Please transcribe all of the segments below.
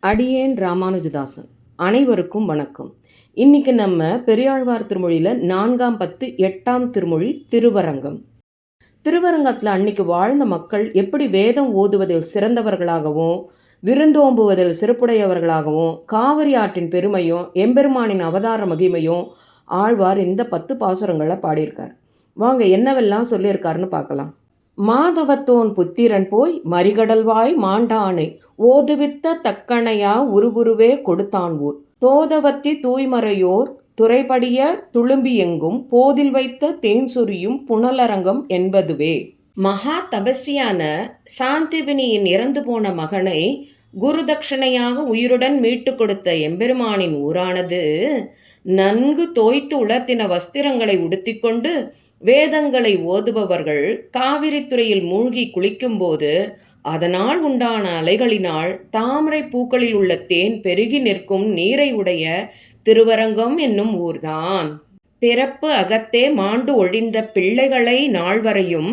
அடியேன் ராமானுஜதாசன். அனைவருக்கும் வணக்கம். இன்னைக்கு நம்ம பெரியாழ்வார் திருமொழியில் 4ஆம் பத்து 8ஆம் திருமொழி திருவரங்கம். திருவரங்கத்தில் அன்னைக்கு வாழ்ந்த மக்கள் எப்படி வேதம் ஓதுவதில் சிறந்தவர்களாகவும் விருந்தோம்புவதில் சிறப்புடையவர்களாகவும் காவிரி ஆற்றின் பெருமையும் எம்பெருமானின் அவதார மகிமையும் ஆழ்வார் இந்த 10 பாசுரங்களை பாடியிருக்கார். வாங்க என்னவெல்லாம் சொல்லியிருக்காருன்னு பார்க்கலாம். மாதவத்தோன் புத்திரன் போய் மறிகடல்வாய் மாண்டானை ஓதுவித்த தக்கணையா உருவுருவே கொடுத்தான் ஊர் தோதவத்தி தூய்மறையோர் துறைபடிய துளும்பி எங்கும் போதில் வைத்த தேன்சொரியும் புனலரங்கம் என்பதுவே. மகா தபஸ்வியான சாந்திபினியின் இறந்து போன மகனை குரு தட்சணையாக உயிருடன் மீட்டு கொடுத்த எம்பெருமானின் ஊரானது நன்கு தோய்த்து உலர்த்தின வஸ்திரங்களை உடுத்திக்கொண்டு வேதங்களை ஓதுபவர்கள் காவிரி துறையில் மூழ்கி குளிக்கும்போது அதனால் உண்டான அலைகளினால் தாமரை பூக்களில் உள்ள தேன் பெருகி நிற்கும் நீரை உடைய திருவரங்கம் என்னும் ஊர்தான். பிறப்பு அகத்தே மாண்டு ஒழிந்த பிள்ளைகளை நாள்வரையும்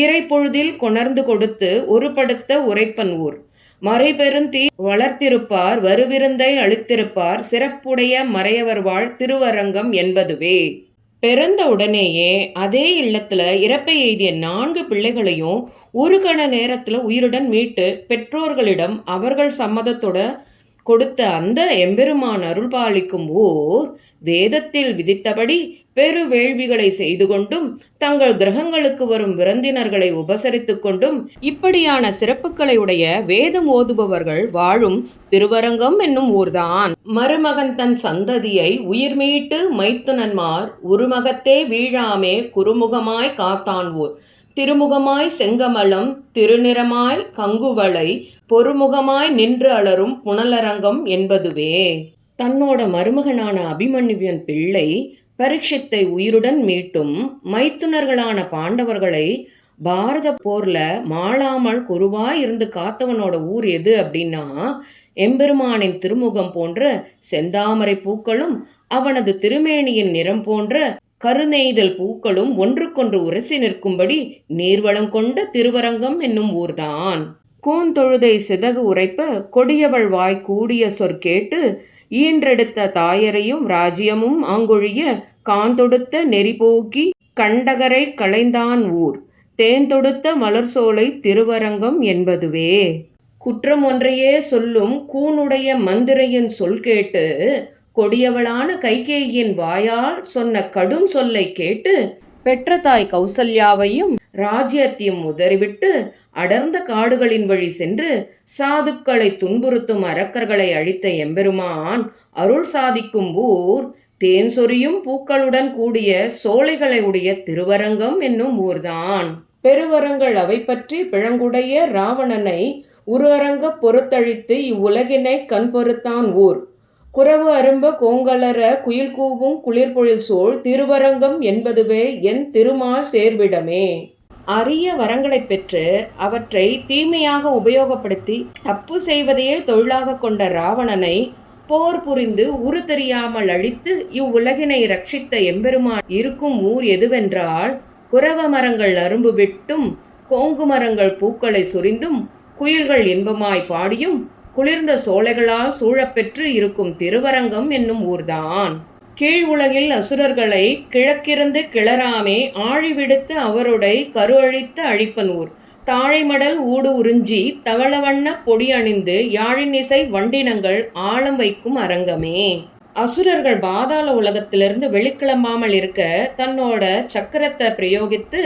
இறைப்பொழுதில் கொணர்ந்து கொடுத்து ஒருபடுத்த உரைப்பன் ஊர். மறைபெருந்தீ வளர்த்திருப்பார் வருவிருந்தை அளித்திருப்பார் சிறப்புடைய மறையவர் வாழ் திருவரங்கம் என்பதுவே. பிறந்த உடனேயே அதே இல்லத்துல இறப்பை எய்திய 4 பிள்ளைகளையும் ஒரு கண நேரத்துல உயிருடன் மீட்டு பெற்றோர்களிடம் அவர்கள் சம்மதத்தோட கொடுத்த அந்த எம்பெருமான் அருள் பாலிக்கும் ஊர் வேதத்தில் விதித்தபடி பெரு வேள்விகளை செய்து கொண்டும் தங்கள் கிரகங்களுக்கு வரும் விருந்தினர்களை உபசரித்து கொண்டும் இப்படியான சிறப்புகளை உடைய வேதம் ஓதுபவர்கள் வாழும் திருவரங்கம் என்னும் ஊர்தான். மருமகன் தன் சந்ததியை உயிர் மீட்டு மைத்துனன்மார் உருமகத்தே வீழாமே குறுமுகமாய் காத்தான் ஊர் திருமுகமாய் செங்கமலம் திருநிறமாய் கங்குவளை பொறுமுகமாய் நின்று அலரும் புனலரங்கம் என்பதுவே. தன்னோட மருமகனான அபிமன்யுவின் பிள்ளை பரீட்சித்தை உயிருடன் மீட்டும் மைத்துனர்களான பாண்டவர்களை பாரத போர்ல மாளாமல் குருவாய் இருந்து காத்தவனோட ஊர் எது அப்படின்னா எம்பெருமானின் திருமுகம் போன்ற செந்தாமரை பூக்களும் அவனது திருமேனியின் நிறம் போன்ற கருநெய்தல் பூக்களும் ஒன்றுக்கொன்று உரசி நிற்கும்படி நீர்வளம் கொண்ட திருவரங்கம் என்னும் ஊர்தான். கூந்தொழுதை சிதகு உரைப்ப கொடியவள் வாய் கூடிய சொற்கேட்டு ஈன்றெடுத்த தாயரையும் ராஜ்யமும் ஆங்கொழிய காந்தொடுத்த நெறிபோக்கி கண்டகரை களைந்தான் ஊர் தேந்தொடுத்த மலர் சோலை திருவரங்கம் என்பதுவே. குற்றம் ஒன்றையே சொல்லும் கூனுடைய மந்திரையின் சொல் கேட்டு கொடியவளான கைகேயின் வாயால் சொன்ன கடும் சொல்லை கேட்டு பெற்ற தாய் கௌசல்யாவையும் ராஜ்யத்தையும் உதறிவிட்டு அடர்ந்த காடுகளின் வழி சென்று சாதுக்களை துன்புறுத்தும் அரக்கர்களை அழித்த எம்பெருமான் அருள் சாதிக்கும் ஊர் தேன் சொரியும் பூக்களுடன் கூடிய சோலைகளை உடைய திருவரங்கம் என்னும் ஊர்தான். பெருவரங்கள் அவை பற்றி பிழங்குடைய ராவணனை உருவரங்க பொறுத்தழித்து இவ்வுலகினை கண் பொறுத்தான் ஊர் குறவு அரும்ப கோங்கலர குயில் கூவும் குளிர்பொழில் சோழ் திருவரங்கம் என்பதுவே என் திருமால் சேர்விடமே. அரிய வரங்களை பெற்று அவற்றை தீமையாக உபயோகப்படுத்தி தப்பு செய்வதையே தொழிலாக கொண்ட ராவணனை போர் புரிந்து உரு தெரியாமல் அழித்து இவ்வுலகினை ரட்சித்த எம்பெருமான் இருக்கும் ஊர் எதுவென்றால் குறவ மரங்கள் அரும்பு விட்டும் கோங்கு மரங்கள் பூக்களை சுரிந்தும் குயில்கள் இன்பமாய் பாடியும் குளிர்ந்த சோலைகளால் சூழப்பெற்று இருக்கும் திருவரங்கம் என்னும் ஊர்தான். கீழ் உலகில் அசுரர்களை கிழக்கிருந்து கிளராமே ஆழிவிடுத்து அவருடை கரு அழித்த அழிப்பன் ஊர் தாழைமடல் ஊடு உறிஞ்சி தவளவண்ண பொடி அணிந்து யாழினிசை வண்டினங்கள் ஆழம் வைக்கும் அரங்கமே. அசுரர்கள் பாதாள உலகத்திலிருந்து வெளிக்கிளம்பாமல் இருக்க தன்னோட சக்கரத்தை பிரயோகித்து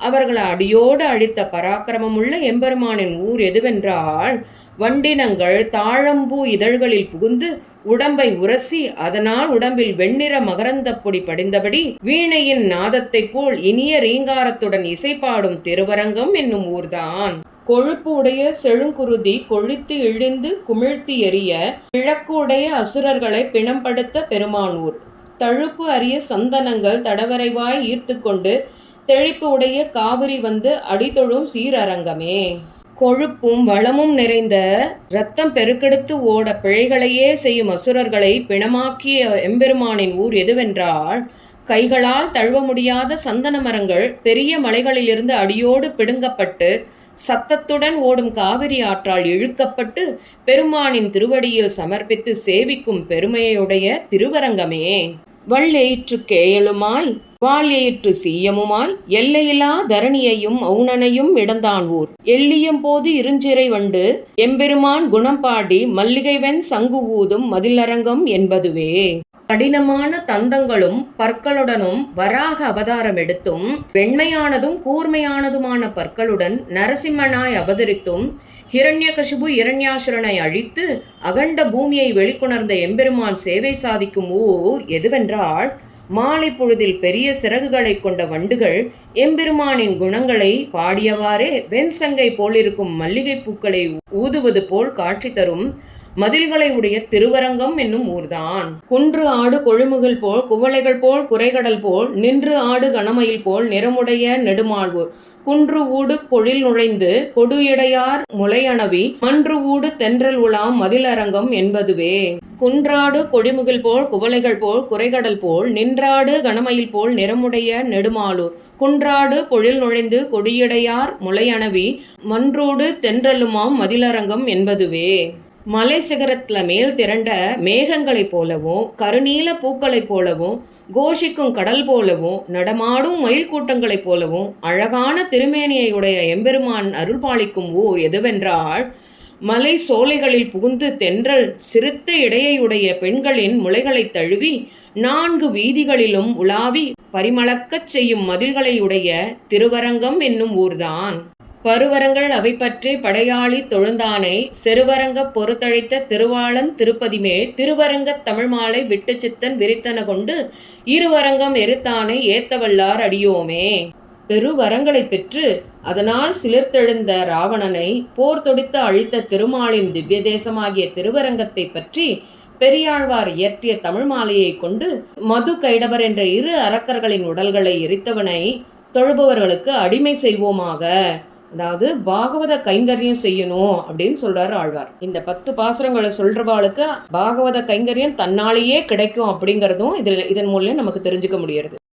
அவர்களை அடியோடு அழித்த பராக்கிரமமுள்ள எம்பெருமானின் ஊர் எதுவென்றால் வண்டினங்கள் தாழம்பூ இதழ்களில் புகுந்து உடம்பை உரசி அதனால் உடம்பில் வெண்ணிற மகரந்த பொடி படிந்தபடி வீணையின் நாதத்தை போல் இனிய ரீங்காரத்துடன் இசைப்பாடும் திருவரங்கம் என்னும் ஊர்தான். கொழுப்பு உடைய செழுங்குருதி கொழித்து இழிந்து குமிழ்த்தி எறிய கிழக்கு உடைய அசுரர்களை பிணம்படுத்த பெருமான் ஊர் தழுப்பு அரிய சந்தனங்கள் தடவரைவாய் ஈர்த்து கொண்டு தெளிப்பு உடைய காவிரி வந்து அடித்தொழும் சீரரங்கமே. கொழுப்பும் வளமும் நிறைந்த இரத்தம் பெருக்கெடுத்து ஓட பிழைகளையே செய்யும் அசுரர்களை பிணமாக்கிய எம்பெருமானின் ஊர் எதுவென்றால் கைகளால் தழுவ முடியாத சந்தன மரங்கள் பெரிய மலைகளிலிருந்து அடியோடு பிடுங்கப்பட்டு சத்தத்துடன் ஓடும் காவிரி ஆற்றால் இழுக்கப்பட்டு பெருமானின் திருவடியில் சமர்ப்பித்து சேவிக்கும் பெருமையுடைய திருவரங்கமே. வள்ளெயிற்று கேயலுமாய் வாள் எயிற்று சீயமுமாய் எல்லையிலா தரணியையும் ஔனனையும் இடந்தான் ஊர் எள்ளியும் போது இருஞ்சிறை வண்டு எம்பெருமான் குணம் பாடி மல்லிகைவெண் சங்கு ஊதும் மதிலரங்கம் என்பதுவே. கடினமான தந்தங்களும் பற்களுடனும் வராக அவதாரம் எடுத்தும் வெண்மையானதும் கூர்மையானதுமான பற்களுடன் நரசிம்மனாய் அவதரித்தும் ஹிரண்யகசிபு இரண்யாசுரனை அழித்து அகண்ட பூமியை வெளிக்கொணர்ந்த எம்பெருமான் சேவை சாதிக்கும் ஊர் எதுவென்றால், மாலை பொழுதில் பெரிய சிறகுகளை கொண்ட வண்டுகள் எம்பெருமானின் குணங்களை பாடியவாறே வெண்சங்கை போலிருக்கும் மல்லிகை பூக்களை ஊதுவது போல் காட்சி தரும் மதில்களை உடைய திருவரங்கம் என்னும் ஊர்தான். குன்று ஆடு கொழுமுகில் போல் குவளைகள் போல் குறைகடல் போல் நின்று ஆடு கணமயில் போல் நிறமுடைய நெடுமாழ்வூர் குன்று ஊடு பொழில் நுழைந்து கொடு இடையார் முளையணவி மன்று ஊடு தென்றல் உலாம் மதிலரங்கம் என்பதுவே. குன்றாடு கொடிமுகில் போல் குவளைகள் போல் குறைகடல் போல் நின்றாடு கணமயில் போல் நிறமுடைய நெடுமாலூர் குன்றாடு பொழில் நுழைந்து கொடியடையார் முளையணவி மன்றூடு தென்றலுமாம் மதிலரங்கம் என்பதுவே. மலை சிகரத்துல மேல் திரண்ட மேகங்களைப் போலவும் கருநீல பூக்களைப் போலவும் கோஷிக்கும் கடல் போலவும் நடமாடும் மயில் கூட்டங்களைப் போலவும் அழகான திருமேனியையுடைய எம்பெருமான் அருள்பாலிக்கும் ஊர் எதுவென்றால், மலை சோலைகளில் புகுந்து தென்றல் சிறுத்த இடையையுடைய பெண்களின் முளைகளை தழுவி 4 வீதிகளிலும் உலாவி பரிமளக்கச் செய்யும் மதில்களையுடைய திருவரங்கம் என்னும் ஊர்தான். பருவரங்கள் அவை பற்றி படையாளி தொழுந்தானை செருவரங்க பொறுத்தழைத்த திருவாளன் திருப்பதிமேல் திருவரங்கத் தமிழ் மாலை விட்டு சித்தன் விரித்தன கொண்டு இருவரங்கம் எரித்தானை ஏத்தவல்லார் அடியோமே. பெருவரங்களை பெற்று அதனால் சிலிர்த்தெழுந்த ராவணனை போர் தொடித்து அழித்த திருமாலின் திவ்ய தேசமாகிய திருவரங்கத்தை பற்றி பெரியாழ்வார் இயற்றிய தமிழ் மாலையை கொண்டு மது கைடவர் என்ற 2 அரக்கர்களின் உடல்களை எரித்தவனை தொழுபவர்களுக்கு அடிமை செய்வோமாக. அதாவது பாகவத கைங்கரியம் செய்யணும் அப்படின்னு சொல்றாரு ஆழ்வார். இந்த 10 பாசுரங்களை சொல்றவாளுக்கு பாகவத கைங்கரியம் தன்னாலேயே கிடைக்கும் அப்படிங்கிறதும் இதன் மூலம் நமக்கு தெரிஞ்சுக்க முடியாது.